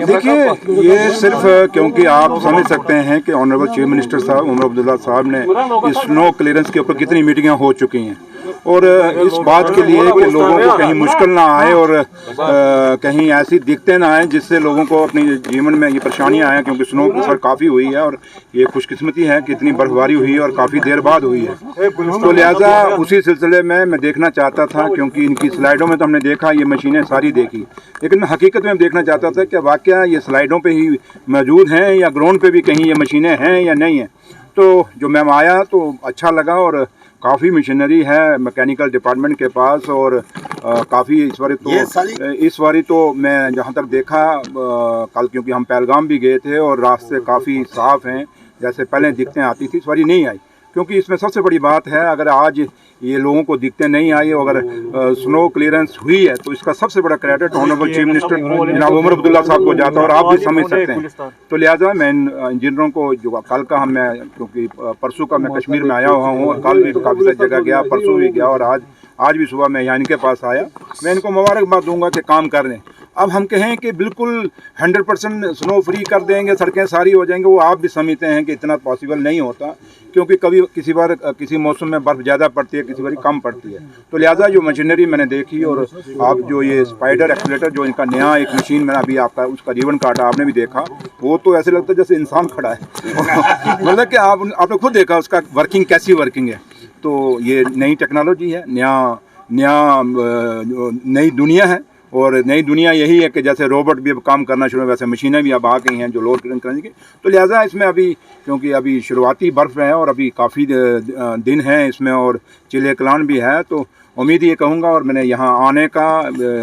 देखिए, ये सिर्फ क्योंकि आप समझ सकते हैं कि ऑनरेबल चीफ मिनिस्टर साहब उमर अब्दुल्ला साहब ने स्नो क्लियरेंस के ऊपर कितनी मीटिंगें हो चुकी हैं और इस बात के लिए कि लोगों को कहीं मुश्किल ना आए और कहीं ऐसी दिक्कतें ना आए जिससे लोगों को अपने जीवन में ये परेशानियां आएँ, क्योंकि स्नो की असर काफ़ी हुई है और ये खुशकिस्मती है कि इतनी बर्फबारी हुई है और काफ़ी देर बाद हुई है। तो लिहाजा उसी सिलसिले में मैं देखना चाहता था, क्योंकि इनकी स्लाइडों में तो हमने देखा, ये मशीनें सारी देखी, लेकिन मैं हकीकत में देखना चाहता था कि वाकया ये स्लाइडों पे ही मौजूद हैं या ग्राउंड पे भी कहीं ये मशीनें हैं या नहीं हैं। तो जो मैं आया तो अच्छा लगा और काफ़ी मशीनरी है मैकेनिकल डिपार्टमेंट के पास और काफ़ी इस बारी तो मैं जहाँ तक देखा कल, क्योंकि हम पहलगाम भी गए थे और रास्ते काफ़ी साफ़ हैं, जैसे पहले दिक्कतें आती थी इस बारी नहीं आई। क्योंकि इसमें सबसे बड़ी बात है, अगर आज ये लोगों को दिक्कतें नहीं आई, अगर स्नो क्लियरेंस हुई है तो इसका सबसे बड़ा क्रेडिट ऑनरेबल चीफ मिनिस्टर जनाब उमर अब्दुल्ला साहब को जाता है और आप भी समझ सकते हैं। तो लिहाजा मैं इंजीनियरों को जो कल का मैं क्योंकि परसों का मैं कश्मीर में आया हुआ हूँ और कल भी काफ़ी सारी जगह गया, परसों भी गया और आज भी सुबह मैं यहाँ इनके पास आया, मैं इनको मुबारकबाद दूंगा कि काम कर दें। अब हम कहें कि बिल्कुल 100% स्नो फ्री कर देंगे, सड़कें सारी हो जाएंगे, वो आप भी समझते हैं कि इतना पॉसिबल नहीं होता, क्योंकि कभी किसी बार किसी मौसम में बर्फ़ ज़्यादा पड़ती है, किसी बार कम पड़ती है। तो लिहाजा जो मशीनरी मैंने देखी और आप जो ये स्पाइडर एक्सीलेटर जो इनका नया एक मशीन मैंने अभी आपका उसका रिबन काटा, आपने भी देखा, वो तो ऐसे लगता है जैसे इंसान खड़ा है मतलब कि आपने खुद देखा उसका वर्किंग कैसी वर्किंग है। तो ये नई टेक्नोलॉजी है, नई दुनिया है और नई दुनिया यही है कि जैसे रोबोट भी अब काम करना शुरू है, वैसे मशीनें भी अब आ गई हैं जो लोड करने की। तो लिहाजा इसमें अभी क्योंकि अभी शुरुआती बर्फ़ है और अभी काफ़ी दिन हैं इसमें और चिले कलान भी है, तो उम्मीद ये कहूँगा और मैंने यहाँ आने का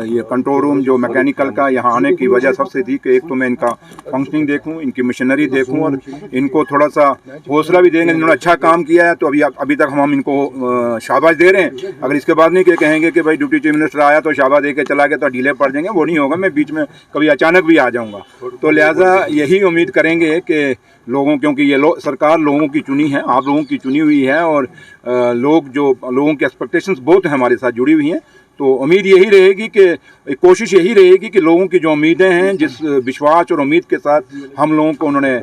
ये कंट्रोल रूम जो मैकेनिकल का यहाँ आने की वजह सबसे थी कि एक तो मैं इनका फंक्शनिंग देखूँ, इनकी मशीनरी देखूँ और इनको थोड़ा सा हौसला भी देंगे। इन्होंने अच्छा काम किया है तो अभी तक हम इनको शाबाश दे रहे हैं। अगर इसके बाद नहीं कहेंगे कि भाई डिप्टी चीफ मिनिस्टर आया तो शाबाश दे के चला गया तो ढीले पड़ जाएंगे, वो नहीं होगा। मैं बीच में कभी अचानक भी आ जाऊँगा। तो लिहाजा यही उम्मीद करेंगे कि लोगों, क्योंकि ये सरकार लोगों की चुनी है, आप लोगों की चुनी हुई है और लोगों की एक्सपेक्टेशंस बहुत हैं हमारे साथ जुड़ी हुई हैं। तो उम्मीद यही रहेगी कि कोशिश यही रहेगी कि लोगों की जो उम्मीदें हैं, जिस विश्वास और उम्मीद के साथ हम लोगों को उन्होंने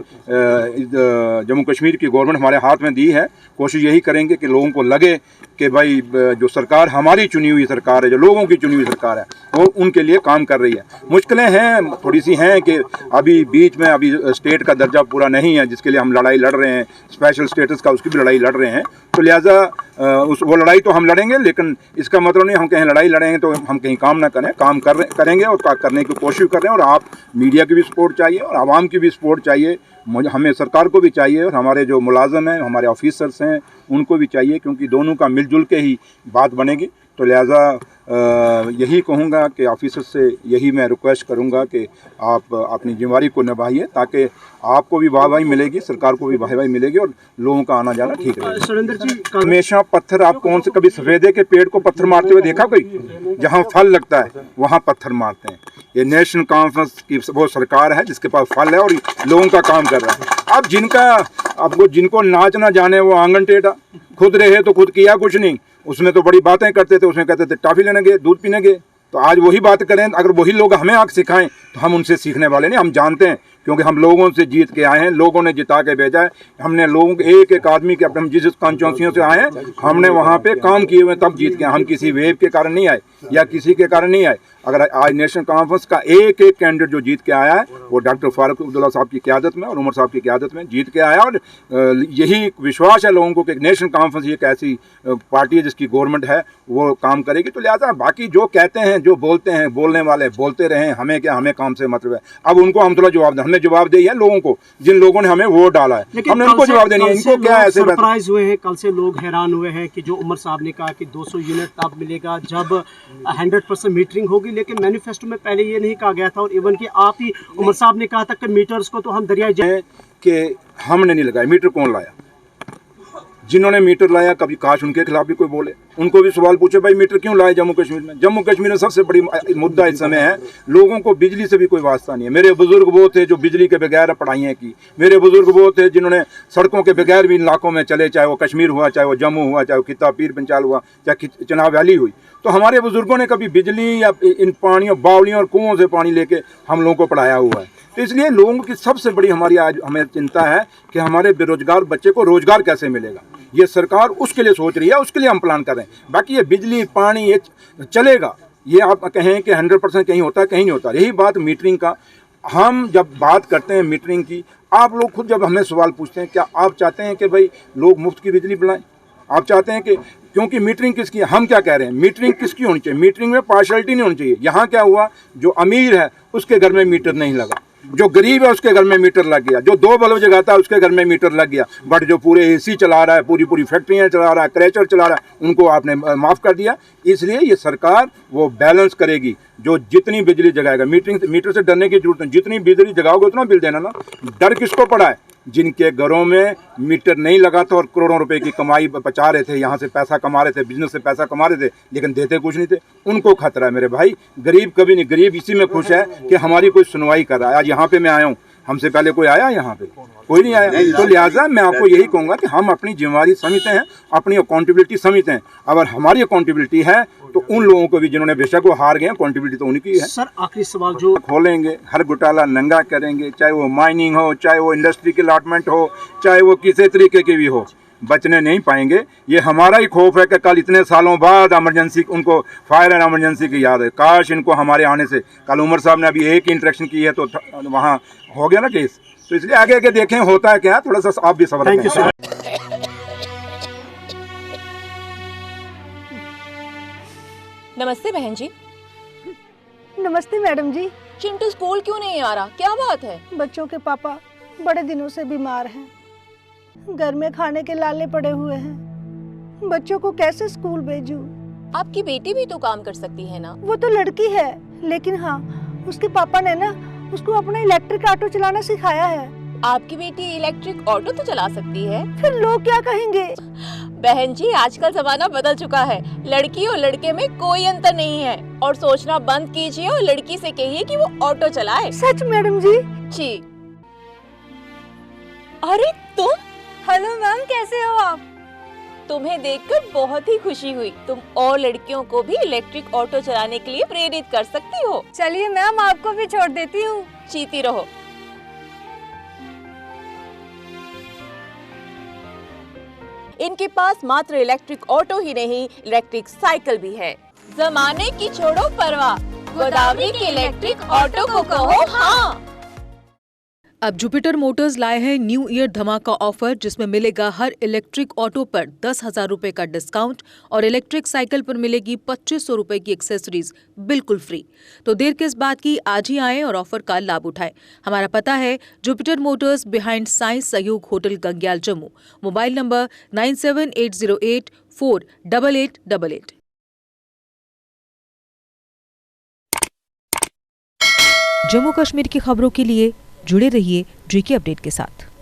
जम्मू कश्मीर की गवर्नमेंट हमारे हाथ में दी है, कोशिश यही करेंगे कि लोगों को लगे कि भाई जो सरकार हमारी चुनी हुई सरकार है, जो लोगों की चुनी हुई सरकार है, वो उनके लिए काम कर रही है। मुश्किलें हैं, थोड़ी सी हैं कि अभी बीच में अभी स्टेट का दर्जा पूरा नहीं है, जिसके लिए हम लड़ाई लड़ रहे हैं, स्पेशल स्टेटस का उसकी भी लड़ाई लड़ रहे हैं। तो लिहाजा वो लड़ाई तो हम लड़ेंगे, लेकिन इसका मतलब नहीं हम कहीं लड़ाई लड़ेंगे तो हम कहीं काम ना करें, काम करेंगे और करने की कोशिश कर रहे हैं। और आप मीडिया की भी सपोर्ट चाहिए और आवाम की भी सपोर्ट चाहिए, हमें सरकार को भी चाहिए और हमारे जो मुलाजम हैं, हमारे ऑफिसर्स हैं, उनको भी चाहिए, क्योंकि दोनों का मिलजुल के ही बात बनेगी। तो लिहाजा यही कहूँगा कि ऑफिसर से यही मैं रिक्वेस्ट करूँगा कि आप अपनी जिम्मेदारी को निभाइए, ताकि आपको भी वाहवाही मिलेगी, सरकार को भी वाहवाही मिलेगी और लोगों का आना जाना ठीक रहेगा। सुरेंद्र जी, हमेशा पत्थर, आप कौन से कभी सफेदे के पेड़ को पत्थर मारते हुए देखा कोई? जहाँ फल लगता है वहाँ पत्थर मारते हैं। ये नेशनल कॉन्फ्रेंस की वो सरकार है जिसके पास फल है और लोगों का काम कर रहा है। अब जिनको नाच ना जाने वो आंगन टेढ़ा, खुद रहे तो खुद किया कुछ नहीं। उसमें तो बड़ी बातें करते थे, उसमें कहते थे टॉफी लेने गए, दूध पीने गए। तो आज वही बात करें, अगर वही लोग हमें आग सिखाएं तो हम उनसे सीखने वाले नहीं। हम जानते हैं, क्योंकि हम लोगों से जीत के आए हैं, लोगों ने जिता के भेजा है। हमने लोगों के एक आदमी के, हम जिस कॉन्स्टिट्यूंसियों से आए हैं, हमने वहाँ पे काम किए हुए तब जीत के। हम किसी वेव के कारण नहीं आए या किसी के कारण नहीं आए। अगर आज नेशनल कॉन्फ्रेंस का एक कैंडिडेट जो जीत के आया है वो डॉक्टर फारूक अब्दुल्ला साहब की क़यादत में और उमर साहब की क़यादत में जीत के आया। और यही विश्वास है लोगों को कि नेशनल कॉन्फ्रेंस एक ऐसी पार्टी है जिसकी गवर्नमेंट है, वो काम करेगी। तो लिहाजा बाकी जो कहते हैं, जो बोलते हैं, बोलने वाले बोलते रहें, हमें क्या, हमें काम से मतलब है। अब उनको हम थोड़ा जवाब दें, हमें जवाब दे है लोगों को, जिन लोगों ने हमें वोट डाला है, हमने उनको जवाब देनी है। इनको क्या ऐसे सरप्राइज हुए हैं, कल से लोग हैरान हुए हैं कि जो उमर साहब ने कहा कि 200 यूनिट तब मिलेगा जब 100% मीटरिंग होगी, लेकिन मैनिफेस्टो में पहले ये नहीं कहा गया था। और इवन कि आप ही उमर साहब ने कहा था कि मीटर्स को तो हम दरियाई कि हमने नहीं लगाया। मीटर कौन लाया? जिन्होंने मीटर लाया, कभी काश उनके खिलाफ भी कोई बोले, उनको भी सवाल पूछे भाई मीटर क्यों लाए जम्मू कश्मीर में। जम्मू कश्मीर में सबसे बड़ी मुद्दा इस समय है, लोगों को बिजली से भी कोई वास्ता नहीं है। मेरे बुजुर्ग वो थे जो बिजली के बगैर पढ़ाइयाँ की, मेरे बुजुर्ग वो थे जिन्होंने सड़कों के बगैर भी इन इलाकों में चले, चाहे वो कश्मीर हुआ, चाहे वो जम्मू हुआ, चाहे वो खिता पीर पंचाल हुआ, चाहे चिनाब वैली हुई। तो हमारे बुजुर्गों ने कभी बिजली या इन पानियों बावलियों और कुओं से पानी लेके हम लोगों को पढ़ाया हुआ है। तो इसलिए लोगों की सबसे बड़ी हमारी आज हमें चिंता है कि हमारे बेरोजगार बच्चे को रोजगार कैसे मिलेगा। ये सरकार उसके लिए सोच रही है, उसके लिए हम प्लान कर रहे हैं। बाकी ये बिजली पानी ये चलेगा, ये आप कहें कि 100% कहीं होता है, कहीं नहीं होता। यही बात मीटरिंग का, हम जब बात करते हैं मीटरिंग की, आप लोग खुद जब हमें सवाल पूछते हैं, क्या आप चाहते हैं कि भाई लोग मुफ्त की बिजली बुलाएं? आप चाहते हैं कि, क्योंकि मीटरिंग किसकी है, हम क्या कह रहे हैं, मीटरिंग किसकी होनी चाहिए? मीटरिंग में पार्शलिटी नहीं होनी चाहिए। यहाँ क्या हुआ, जो अमीर है उसके घर में मीटर नहीं लगा, जो गरीब है उसके घर में मीटर लग गया, जो 2 बल्ब जगाता है उसके घर में मीटर लग गया, बट जो पूरे एसी चला रहा है, पूरी फैक्ट्रियाँ चला रहा है, क्रैचर चला रहा है, उनको आपने माफ़ कर दिया। इसलिए ये सरकार वो बैलेंस करेगी, जो जितनी बिजली जगाएगा। मीटर से डरने की जरूरत नहीं, जितनी बिजली जगाओगे उतना बिल देना ना। डर किसको पड़ा है? जिनके घरों में मीटर नहीं लगा था और करोड़ों रुपए की कमाई बचा रहे थे, यहाँ से पैसा कमा रहे थे, बिजनेस से पैसा कमा रहे थे, लेकिन देते कुछ नहीं थे, उनको खतरा है मेरे भाई। गरीब कभी नहीं, गरीब इसी में खुश है कि हमारी कोई सुनवाई कर रहा है। आज यहाँ पे मैं आया हूँ, हमसे पहले कोई आया यहाँ पे? कोई नहीं आया। तो लिहाजा मैं आपको यही कहूँगा कि हम अपनी जिम्मेवारी समझते हैं, अपनी अकाउंटेबिलिटी समझते हैं। अगर हमारी अकाउंटेबिलिटी है तो उन लोगों को भी जिन्होंने बेशक वो हार गए, अकाउंटेबिलिटी तो उनकी है। सर आखिरी सवाल, जो खोलेंगे, हर घोटाला नंगा करेंगे, चाहे वो माइनिंग हो, चाहे वो इंडस्ट्री की अलॉटमेंट हो, चाहे वो किसी तरीके की भी हो, बचने नहीं पाएंगे। ये हमारा ही खौफ है कि कल इतने सालों बाद इमरजेंसी, उनको फायर एंड इमरजेंसी की याद है। काश इनको हमारे आने से, कल उमर साहब ने अभी एक इंटरेक्शन की है तो वहाँ हो गया ना केस। तो इसलिए आगे आगे देखें होता है क्या, थोड़ा सा आप भी सवाल। Thank you sir. नमस्ते बहन जी। नमस्ते मैडम जी। चिंटू स्कूल क्यों नहीं आ रहा, क्या बात है? बच्चों के पापा बड़े दिनों से बीमार हैं, घर में खाने के लाले पड़े हुए हैं, बच्चों को कैसे स्कूल भेजूं? आपकी बेटी भी तो काम कर सकती है ना। वो तो लड़की है, लेकिन हाँ, उसके पापा ने ना उसको अपना इलेक्ट्रिक ऑटो चलाना सिखाया है। आपकी बेटी इलेक्ट्रिक ऑटो तो चला सकती है। फिर लोग क्या कहेंगे? बहन जी, आजकल जमाना बदल चुका है, लड़की और लड़के में कोई अंतर नहीं है। और सोचना बंद कीजिए और लड़की से कहिए कि वो ऑटो चलाए। सच मैडम जी? जी। अरे तुम? हेलो मैम, कैसे हो आप? तुम्हें देखकर बहुत ही खुशी हुई। तुम और लड़कियों को भी इलेक्ट्रिक ऑटो चलाने के लिए प्रेरित कर सकती हो। चलिए मैम, आपको भी छोड़ देती हूँ। जीती रहो। इनके पास मात्र इलेक्ट्रिक ऑटो ही नहीं, इलेक्ट्रिक साइकिल भी है। जमाने की छोड़ो परवाह, गोदावरी के इलेक्ट्रिक ऑटो को कहो हाँ। अब जुपिटर मोटर्स लाए हैं न्यू ईयर धमाका ऑफर, जिसमें मिलेगा हर इलेक्ट्रिक ऑटो पर 10,000 रुपए का डिस्काउंट और इलेक्ट्रिक साइकिल पर मिलेगी 2500 रुपए की एक्सेसरीज बिल्कुल फ्री। तो देर किस बात की, आज ही आए और ऑफर का लाभ उठाएं। हमारा पता है जुपिटर मोटर्स, बिहाइंड साइंस सहयोग hotel, Gangyal, Jammu. Mobile number 9780848888। Jammu Kashmir की खबरों के लिए जुड़े रहिए JK अपडेट के साथ।